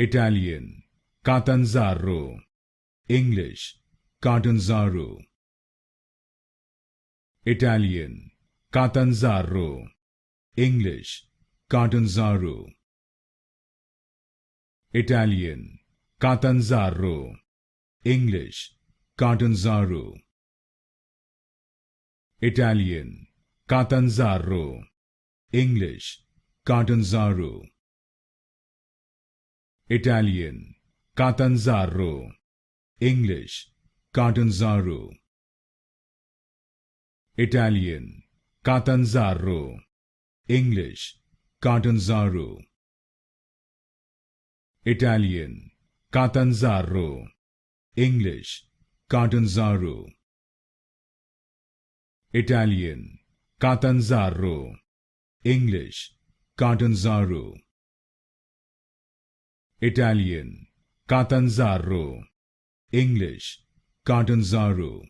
Italian, Catanzaro. English, Catanzaro. Italian, Catanzaro. English, Catanzaro. Italian, Catanzaro. English, Catanzaro. Italian, Catanzaro. English, Catanzaro. Italian, Catanzaro. English, Catanzaro. Italian, Catanzaro. English, Catanzaro. Italian, Catanzaro. English, Catanzaro. Italian, Catanzaro. English, Catanzaro. Italian, Catanzaro. English, Catanzaro.